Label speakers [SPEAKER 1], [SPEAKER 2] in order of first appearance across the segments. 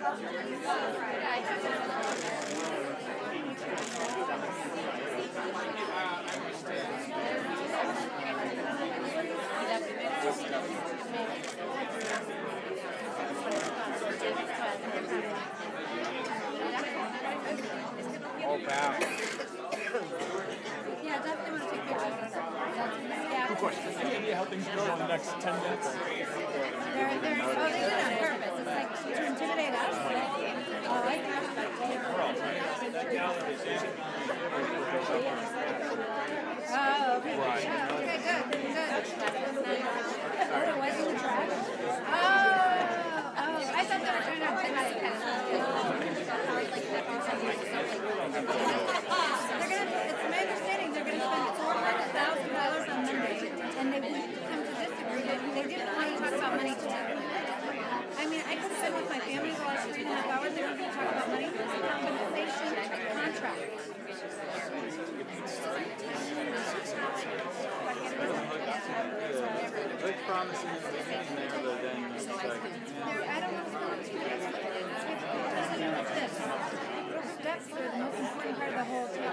[SPEAKER 1] Oh, wow.
[SPEAKER 2] Yeah, definitely want to take pictures.
[SPEAKER 3] Good question. Any idea how things go in the next 10 minutes?
[SPEAKER 2] They did it on purpose. It's like to intimidate us. Oh, I think oh, okay.
[SPEAKER 3] Right.
[SPEAKER 2] Yeah, okay, good. Oh, it was in the trash? Oh, I thought they were trying to intimidate us. It's my understanding they're going to spend $400,000 on Monday, and they would come to this agreement. They didn't want to talk about money today. I mean, I could have been with my family the last 3.5 hours. They weren't going to talk about money. Compensation contract.
[SPEAKER 1] Good promising in the beginning there, but then it's like,
[SPEAKER 2] I don't know what's going to this. Steps are the most important part of the whole thing.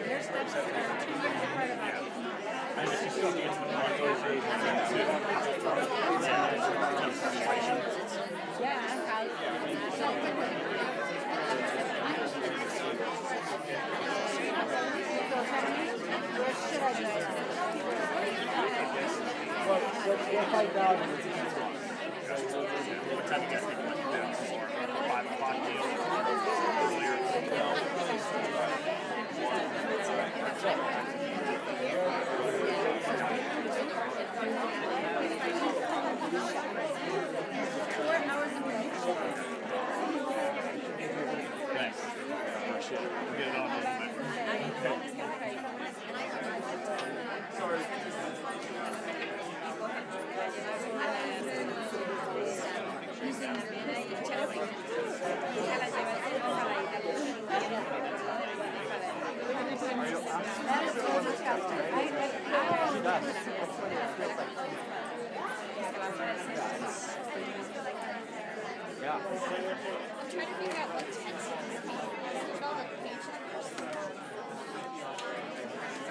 [SPEAKER 2] Their steps are 2 years part of it.
[SPEAKER 3] What time you guys think about it now? 5 o'clock deal? Thanks. Appreciate it. We'll get it on in a minute. Sorry.
[SPEAKER 1] yeah.
[SPEAKER 4] I'm trying to figure out what tense it is. It's all the page numbers.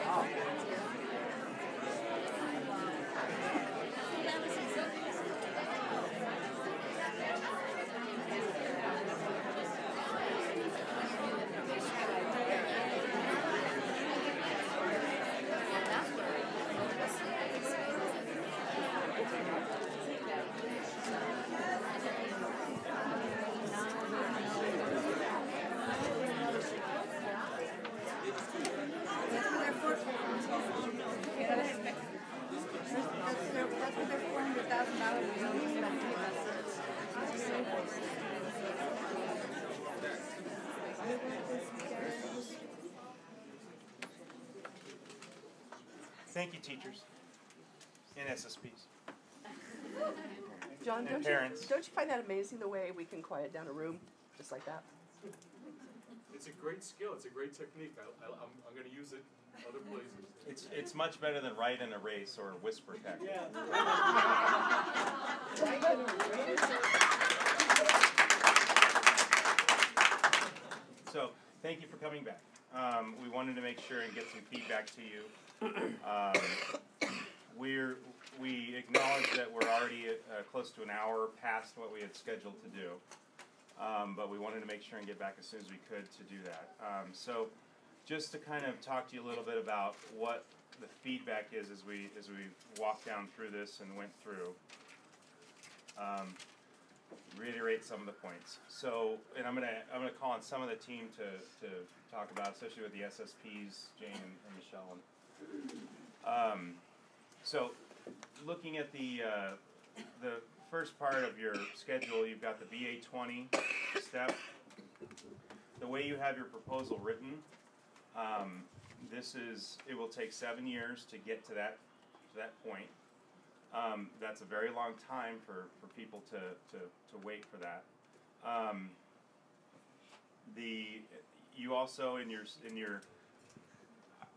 [SPEAKER 1] Oh.
[SPEAKER 4] That was exactly.
[SPEAKER 3] Thank you, teachers and SSPs.
[SPEAKER 5] John,
[SPEAKER 3] And parents.
[SPEAKER 5] don't you find that amazing the way we can quiet down a room just like that?
[SPEAKER 6] It's a great skill. It's a great technique. I'm going to use it other places.
[SPEAKER 3] It's much better than write and erase or whisper text.
[SPEAKER 6] Yeah.
[SPEAKER 3] So thank you for coming back. We wanted to make sure and get some feedback to you. We acknowledge that we're already close to an hour past what we had scheduled to do, but we wanted to make sure and get back as soon as we could to do that. So just to kind of talk to you a little bit about what the feedback is as we walked down through this and went through. Reiterate some of the points. So, and I'm gonna call on some of the team to talk about, especially with the SSPs, Jane and Michelle. So, looking at the first part of your schedule, you've got the BA20 step. The way you have your proposal written, it will take 7 years to get to that point. That's a very long time for people to wait for that. You also in your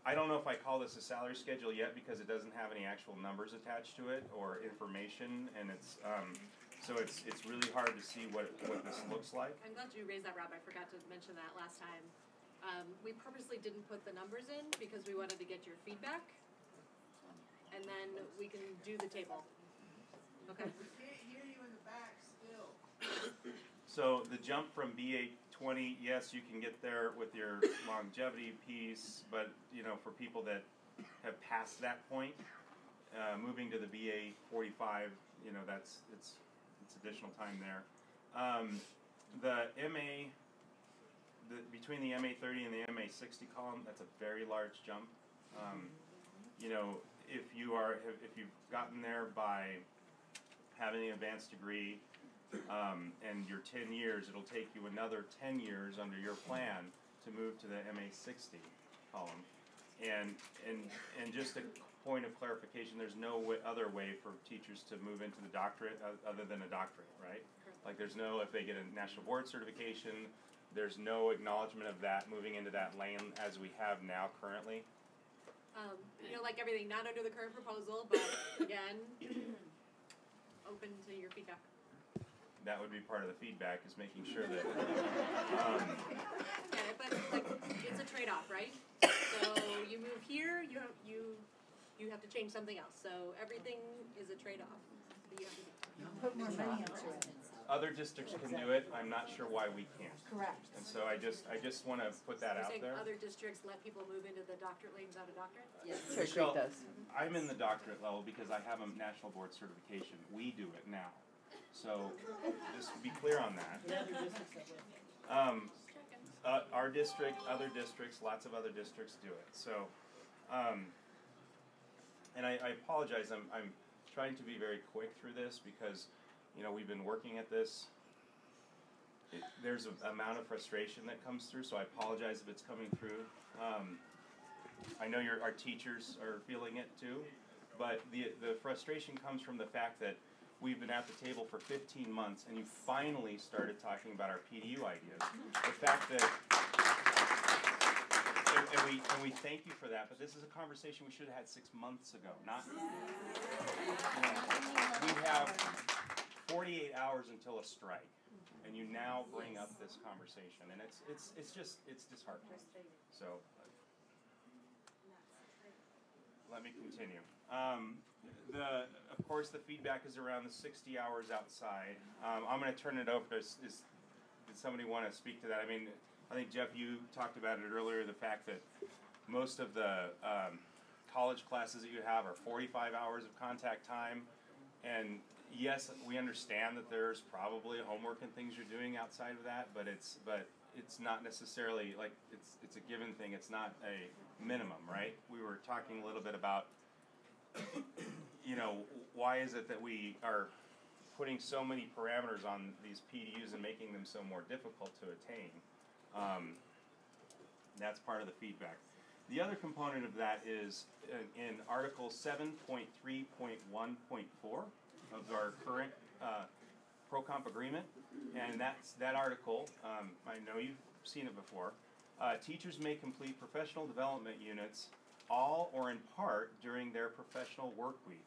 [SPEAKER 3] I don't know if I call this a salary schedule yet because it doesn't have any actual numbers attached to it or information, and it's So it's really hard to see what this looks like.
[SPEAKER 7] I'm glad you raised that, Rob. I forgot to mention that last time. We purposely didn't put the numbers in because we wanted to get your feedback, and then we can do the table. Okay.
[SPEAKER 8] We can't hear you in the back still.
[SPEAKER 3] So the jump from BA 20, yes, you can get there with your longevity piece, but for people that have passed that point, moving to the BA 45, it's additional time there. The MA, between the MA 30 and the MA 60 column, that's a very large jump. If you've gotten there by having an advanced degree and your 10 years, it'll take you another 10 years under your plan to move to the MA 60 column. And just a point of clarification, there's no other way for teachers to move into the doctorate other than a doctorate, right? Like there's no, if they get a national board certification, there's no acknowledgement of that moving into that lane as we have now currently.
[SPEAKER 7] Like everything, not under the current proposal, but again, open to your feedback.
[SPEAKER 3] That would be part of the feedback, is making sure that.
[SPEAKER 7] Yeah, but it's a trade-off, right? So you move here, you have to change something else. So everything is a trade-off that you have to do.
[SPEAKER 2] Put more money into it.
[SPEAKER 3] Other districts can do it. I'm not sure why we can't.
[SPEAKER 2] Correct.
[SPEAKER 3] And so I just want to put that
[SPEAKER 7] You're
[SPEAKER 3] out
[SPEAKER 7] saying
[SPEAKER 3] there.
[SPEAKER 7] other districts let people move into the doctorate lane without a doctorate?
[SPEAKER 5] Yes.
[SPEAKER 3] Michelle,
[SPEAKER 5] Creek does.
[SPEAKER 3] I'm in the doctorate level because I have a national board certification. We do it now. So just be clear on that. Our district, other districts, lots of other districts do it. So, and I apologize. I'm trying to be very quick through this because we've been working at this. There's an amount of frustration that comes through, so I apologize if it's coming through. I know our teachers are feeling it too, but the frustration comes from the fact that we've been at the table for 15 months and you finally started talking about our PDU ideas. The fact that, and we thank you for that, but this is a conversation we should have had 6 months ago, not, we have 48 hours until a strike, and you now bring up this conversation, and it's disheartening. So, let me continue. Of course, the feedback is around the 60 hours outside. I'm going to turn it over to, did somebody want to speak to that? I mean, I think, Jeff, you talked about it earlier, the fact that most of the college classes that you have are 45 hours of contact time. And yes, we understand that there's probably homework and things you're doing outside of that, but it's not necessarily, like, it's a given thing. It's not a minimum, right? We were talking a little bit about, why is it that we are putting so many parameters on these PDUs and making them so more difficult to attain? That's part of the feedback. The other component of that is in Article 7.3.1.4 of our current ProComp agreement, and that article, I know you've seen it before. Teachers may complete professional development units all or in part during their professional work week,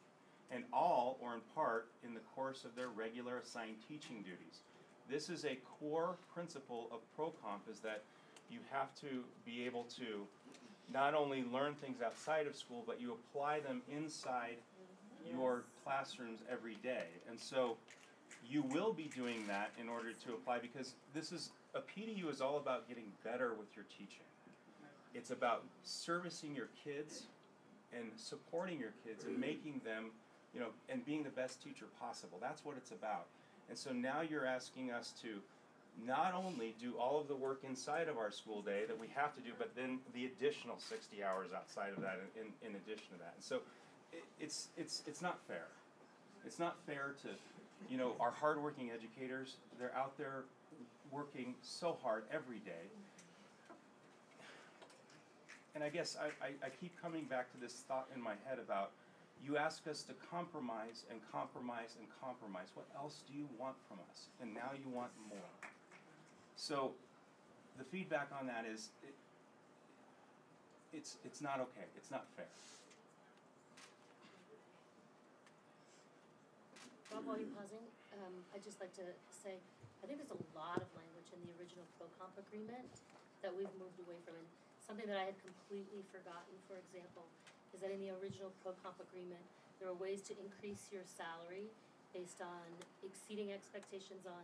[SPEAKER 3] and all or in part in the course of their regular assigned teaching duties. This is a core principle of ProComp, is that you have to be able to not only learn things outside of school, but you apply them inside your classrooms every day. And so you will be doing that in order to apply, because a PDU is all about getting better with your teaching. It's about servicing your kids and supporting your kids and making them, and being the best teacher possible. That's what it's about. And so now you're asking us to not only do all of the work inside of our school day that we have to do, but then the additional 60 hours outside of that in addition to that. And so it's not fair. It's not fair to, our hardworking educators, they're out there working so hard every day. And I guess I keep coming back to this thought in my head about, you ask us to compromise and compromise and compromise. What else do you want from us? And now you want more. So the feedback on that is, it's not okay. It's not fair.
[SPEAKER 7] Well
[SPEAKER 9] while you're pausing, I'd just like to say, I think there's a lot of language in the original pro-comp agreement that we've moved away from. And something that I had completely forgotten, for example, is that in the original pro-comp agreement, there are ways to increase your salary based on exceeding expectations on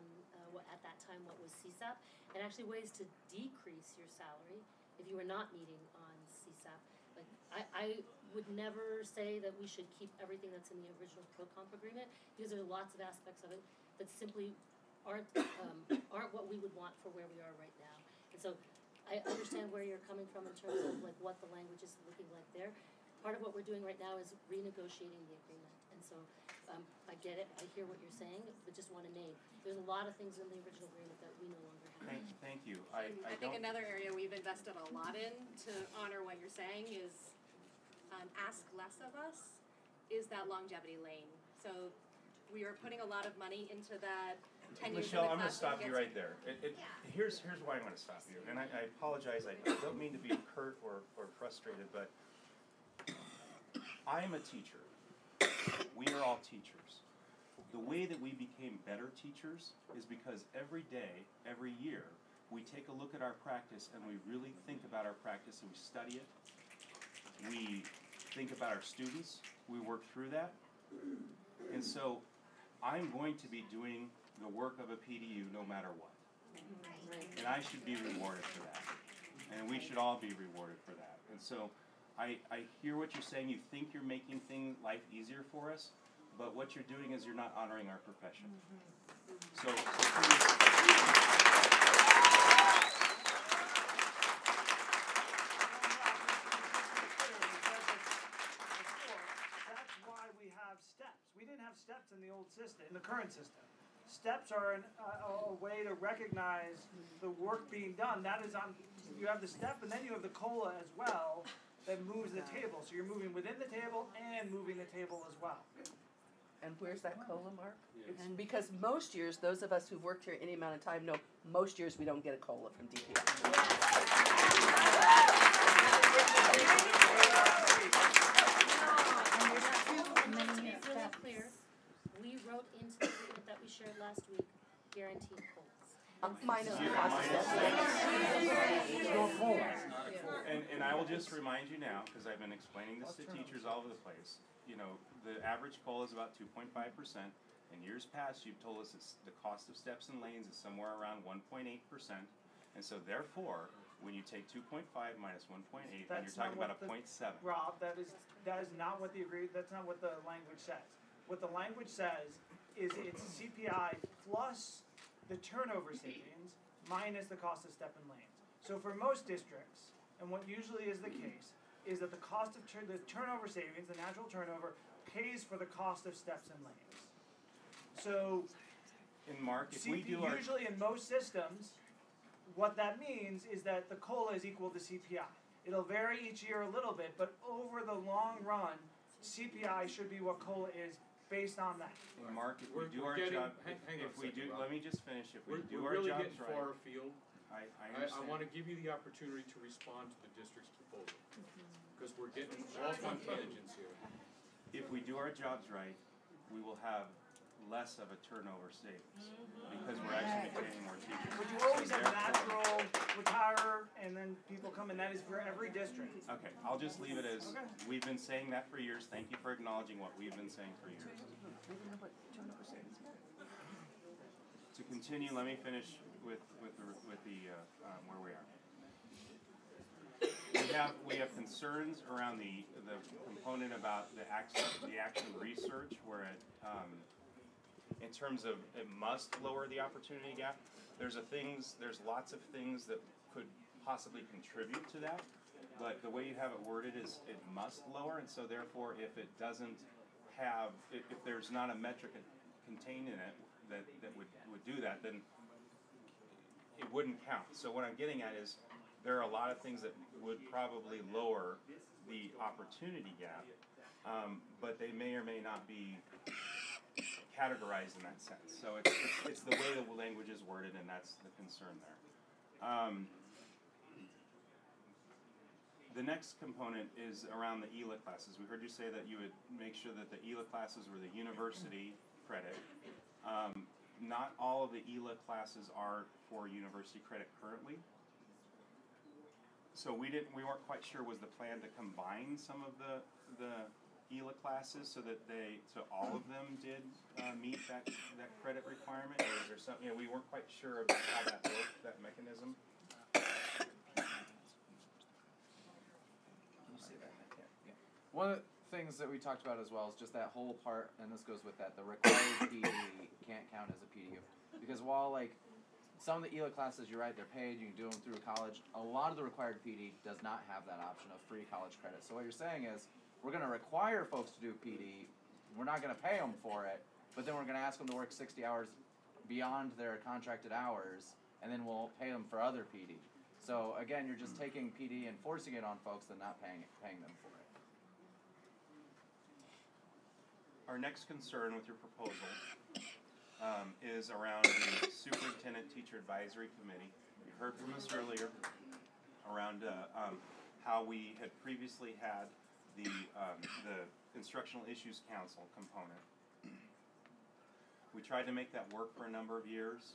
[SPEAKER 9] what at that time what was CSAP, and actually ways to decrease your salary if you were not meeting on CSAP. Like I would never say that we should keep everything that's in the original pro-comp agreement, because there are lots of aspects of it that simply aren't what we would want for where we are right now. And so I understand where you're coming from in terms of like what the language is looking like there. Part of what we're doing right now is renegotiating the agreement. And so I get it, I hear what you're saying, but just want to name. There's a lot of things in the original agreement that we no longer have.
[SPEAKER 3] Thank you.
[SPEAKER 7] I think another area we've invested a lot in to honor what you're saying is ask less of us is that longevity lane. So we are putting a lot of money into that 10 years
[SPEAKER 3] Michelle,
[SPEAKER 7] in the
[SPEAKER 3] I'm going to stop
[SPEAKER 7] classroom
[SPEAKER 3] you right there. Here's why I'm going to stop you. And I apologize, I don't mean to be curt or frustrated, but I am a teacher. We are all teachers. The way that we became better teachers is because every day, every year, we take a look at our practice and we really think about our practice and we study it. We think about our students. We work through that. And so I'm going to be doing the work of a PDU no matter what. And I should be rewarded for that. And we should all be rewarded for that. And so I hear what you're saying. You think you're making life easier for us, but what you're doing is you're not honoring our profession. So
[SPEAKER 10] that's why we have steps. We didn't have steps in the old system, in the current system. Steps are a way to recognize the work being done. That is on. You have the step, and then you have the COLA as well that moves the table. So you're moving within the table and moving the table as well.
[SPEAKER 5] And where's that COLA, Mark? And because most years, those of us who've worked here any amount of time know, most years we don't get a COLA from DPI.
[SPEAKER 9] To be really clear, we wrote into the agreement that we shared last week, guaranteed COLAs.
[SPEAKER 5] Minus the cost of
[SPEAKER 3] And I will just remind you now, because I've been explaining this to teachers all over the place, you know, the average COLA is about 2.5%. In years past, you've told us the cost of steps and lanes is somewhere around 1.8%. And so therefore, when you take 2.5 minus 1.8, then you're talking about a 0.7.
[SPEAKER 10] Rob, that is not what that's not what the language says. What the language says is it's CPI plus the turnover savings minus the cost of step and lanes. So for most districts, and what usually is the case, is that the cost of the turnover savings, the natural turnover, pays for the cost of steps and lanes. So,
[SPEAKER 3] in Mark, if we do
[SPEAKER 10] usually in most systems, what that means is that the COLA is equal to CPI. It'll vary each year a little bit, but over the long run, CPI should be what COLA is based on that.
[SPEAKER 3] And Mark, if we do our job, let me just finish. If we do our
[SPEAKER 6] really
[SPEAKER 3] jobs
[SPEAKER 6] getting
[SPEAKER 3] right,
[SPEAKER 6] far afield.
[SPEAKER 3] I understand.
[SPEAKER 6] I want to give you the opportunity to respond to the district's proposal, because we're getting off on tangents here.
[SPEAKER 3] If we do our jobs right, we will have less of a turnover savings because we're actually training more teachers.
[SPEAKER 10] But you always have natural retire and then people come in. That is for every district.
[SPEAKER 3] Okay, I'll just leave it as we've been saying that for years. Thank you for acknowledging what we've been saying for years. To continue, let me finish with the where we are. We have concerns around the component about the action research, where it in terms of it must lower the opportunity gap. There's lots of things that could possibly contribute to that, but the way you have it worded is it must lower, and so therefore if it doesn't have, if there's not a metric contained in it that would do that, then it wouldn't count. So what I'm getting at is there are a lot of things that would probably lower the opportunity gap, but they may or may not be categorized in that sense. So it's the way the language is worded, and that's the concern there. The next component is around the ELA classes. We heard you say that you would make sure that the ELA classes were the university credit. Not all of the ELA classes are for university credit currently. So we weren't quite sure was the plan to combine some of the ELA classes so that all of them did meet that credit requirement, or is there something, we weren't quite sure of how that worked, that mechanism. Can you say that? I can't.
[SPEAKER 1] Yeah. One of the things that we talked about as well is just that whole part, and this goes with that, the required PD can't count as a PDU. Because while like some of the ELA classes, you're right, they're paid, you can do them through college, a lot of the required PD does not have that option of free college credit. So what you're saying is, we're going to require folks to do PD, we're not going to pay them for it, but then we're going to ask them to work 60 hours beyond their contracted hours, and then we'll pay them for other PD. So again, you're just taking PD and forcing it on folks and not paying them for it.
[SPEAKER 3] Our next concern with your proposal is around the Superintendent Teacher Advisory Committee. You heard from us earlier around how we had previously had the Instructional Issues Council component. We tried to make that work for a number of years.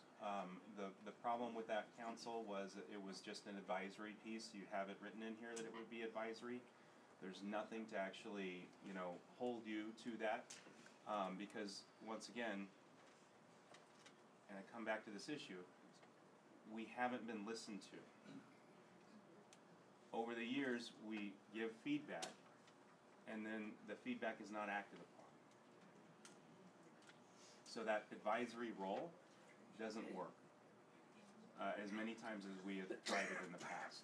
[SPEAKER 3] The problem with that council was that it was just an advisory piece. You have it written in here that it would be advisory. There's nothing to actually, hold you to that, because once again, and I come back to this issue, we haven't been listened to. Over the years, we give feedback, and then the feedback is not acted upon. So that advisory role doesn't work as many times as we have tried it in the past.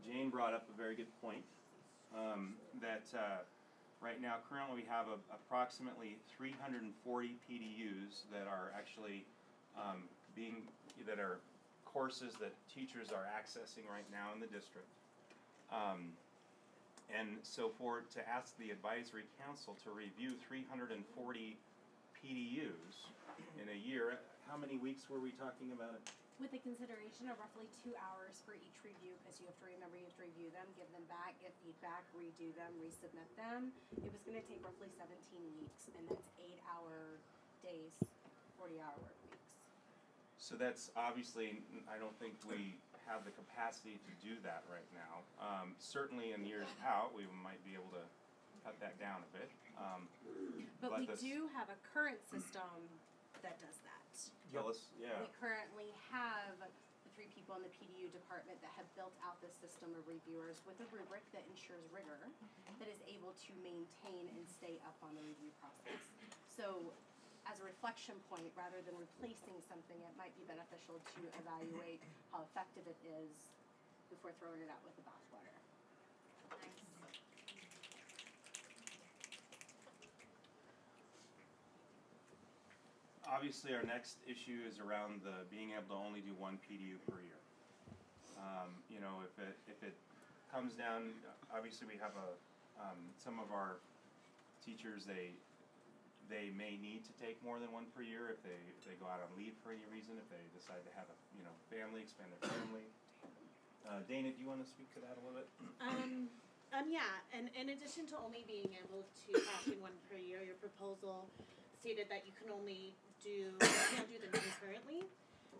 [SPEAKER 3] Jane brought up a very good point that right now currently we have approximately 340 PDUs that are actually that are courses that teachers are accessing right now in the district. And so to ask the advisory council to review 340 PDUs in a year, how many weeks were we talking about it?
[SPEAKER 11] With a consideration of roughly 2 hours for each review, because you have to remember, you have to review them, give them back, get feedback, redo them, resubmit them. It was going to take roughly 17 weeks, and that's 8-hour days, 40-hour work weeks.
[SPEAKER 3] So that's obviously, I don't think we have the capacity to do that right now. Certainly in years out, we might be able to cut that down a bit.
[SPEAKER 11] But we do have a current system that does that.
[SPEAKER 3] Tell us, yeah.
[SPEAKER 11] We currently have the 3 people in the PDU department that have built out this system of reviewers with a rubric that ensures rigor, that is able to maintain and stay up on the review process. So as a reflection point, rather than replacing something, it might be beneficial to evaluate how effective it is before throwing it out with the bathwater.
[SPEAKER 3] Obviously, our next issue is around the being able to only do 1 PDU per year. If it comes down, obviously we have some of our teachers, they may need to take more than 1 per year if they go out on leave for any reason, if they decide to have a family, expand their family. Dana, do you want to speak to that a little bit?
[SPEAKER 7] Yeah, and in addition to only being able to option 1 per year, your proposal stated that you can't do them concurrently.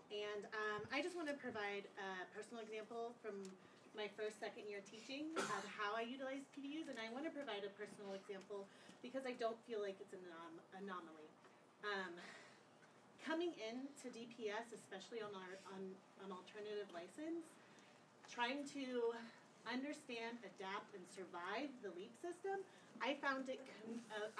[SPEAKER 7] And I just want to provide a personal example from my second year teaching of how I utilize PDUs, and I want to provide a personal example because I don't feel like it's an anomaly. Coming into DPS, especially on an alternative license, trying to understand, adapt, and survive the LEAP system, I found it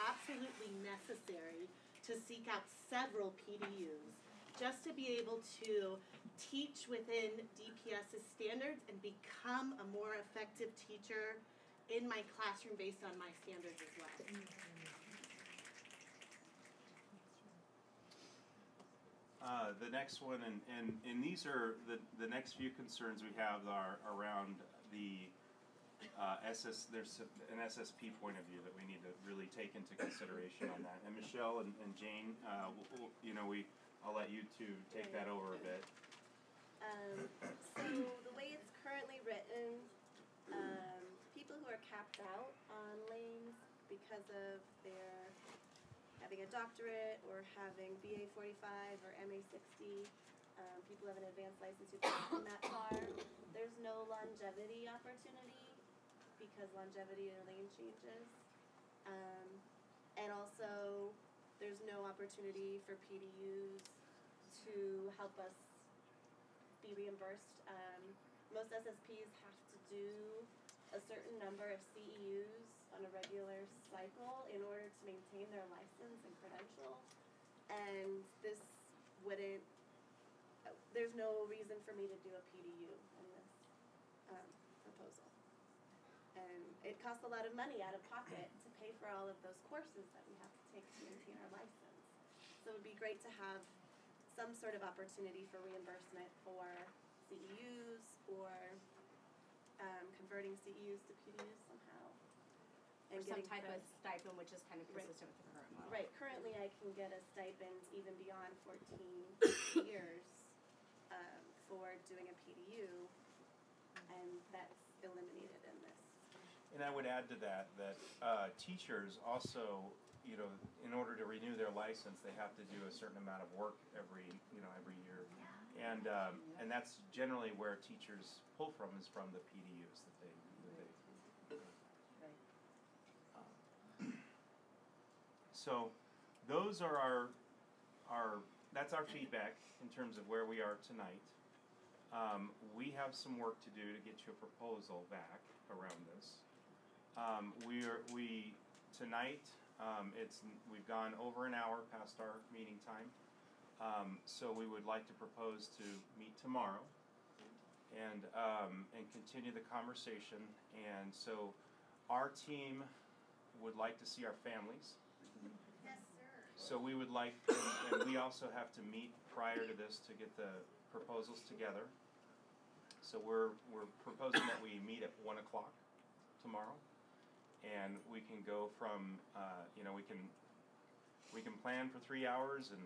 [SPEAKER 7] absolutely necessary to seek out several PDUs just to be able to teach within DPS's standards and become a more effective teacher in my classroom based on my standards as well.
[SPEAKER 3] The next one, and these are the next few concerns we have are around the there's an SSP point of view that we need to really take into consideration on that. And Michelle and Jane, I'll let you two take that over a bit.
[SPEAKER 12] So the way it's currently written, people who are capped out on lanes because of their having a doctorate or having BA 45 or MA 60. People have an advanced license who can in that far. There's no longevity opportunity because longevity in lane changes. And also, there's no opportunity for PDUs to help us be reimbursed. Most SSPs have to do a certain number of CEUs on a regular cycle in order to maintain their license and credential. And this wouldn't, there's no reason for me to do a PDU in this proposal. And it costs a lot of money out of pocket to pay for all of those courses that we have to take to maintain our license. So it would be great to have some sort of opportunity for reimbursement for CEUs or converting CEUs to PDUs somehow. And
[SPEAKER 11] Or some
[SPEAKER 12] getting
[SPEAKER 11] type of
[SPEAKER 12] credit.
[SPEAKER 11] stipend which is kind of consistent with the current model.
[SPEAKER 12] Right, currently I can get a stipend even beyond 14 years for doing a PDU, and that's eliminated in this.
[SPEAKER 3] And I would add to that teachers also, in order to renew their license, they have to do a certain amount of work every year, and that's generally where teachers pull from, is from the PDUs that they. So, those are that's our feedback in terms of where we are tonight. We have some work to do to get you a proposal back around this. Tonight, we've gone over an hour past our meeting time, so we would like to propose to meet tomorrow and continue the conversation. And so, our team would like to see our families.
[SPEAKER 12] Yes, sir.
[SPEAKER 3] So we would like, and we also have to meet prior to this to get the proposals together. So we're proposing that we meet at 1 o'clock tomorrow, and we can go from, we can plan for 3 hours, and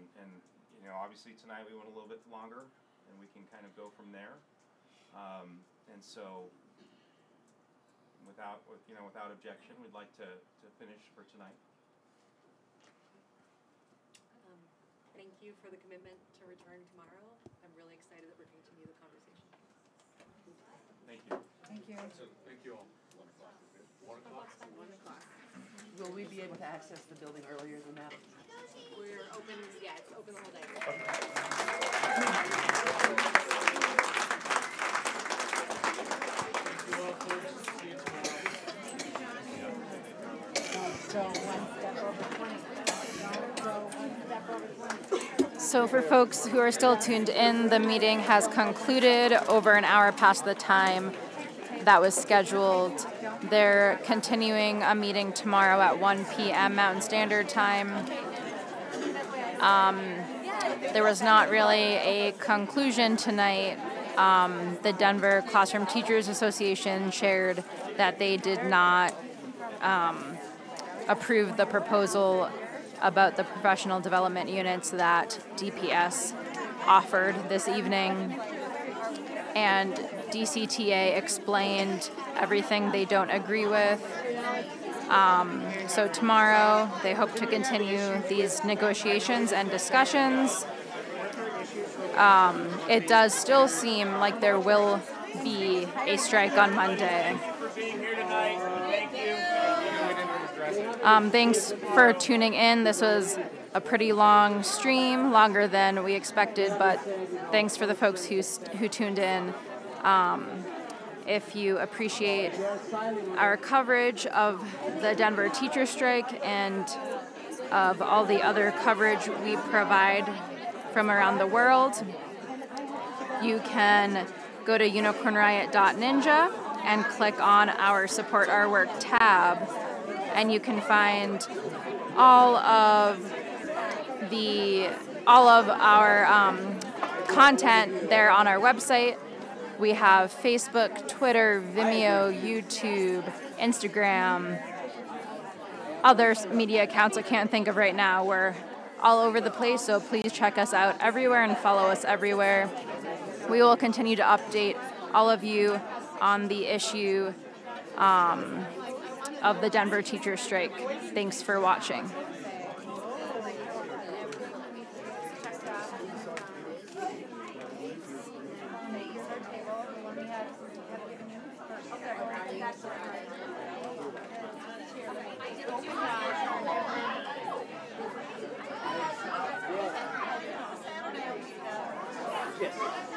[SPEAKER 3] obviously tonight we went a little bit longer, and we can kind of go from there. And so, without objection, we'd like to finish for tonight.
[SPEAKER 7] Thank you for the commitment to return tomorrow. I'm really excited that we're going to continue the conversation.
[SPEAKER 3] Thank you.
[SPEAKER 2] Thank you.
[SPEAKER 6] Thank you all. 1 o'clock?
[SPEAKER 11] 1 o'clock.
[SPEAKER 5] Will we be able to access the building earlier than that?
[SPEAKER 7] We're open, it's open the whole day.
[SPEAKER 13] So for folks who are still tuned in, the meeting has concluded over an hour past the time that was scheduled. They're continuing a meeting tomorrow at 1 p.m. Mountain Standard Time. There was not really a conclusion tonight. The Denver Classroom Teachers Association shared that they did not approve the proposal about the professional development units that DPS offered this evening. And DCTA explained everything they don't agree with. So tomorrow they hope to continue these negotiations and discussions. It does still seem like there will be a strike on Monday. Thanks for tuning in. This was a pretty long stream, longer than we expected, but thanks for the folks who tuned in. If you appreciate our coverage of the Denver teacher strike and of all the other coverage we provide from around the world, you can go to unicornriot.ninja and click on our Support Our Work tab, and you can find all of our content there on our website. We have Facebook, Twitter, Vimeo, YouTube, Instagram, other media accounts I can't think of right now. We're all over the place, so please check us out everywhere and follow us everywhere. We will continue to update all of you on the issue of the Denver teacher strike. Thanks for watching.
[SPEAKER 5] Yes.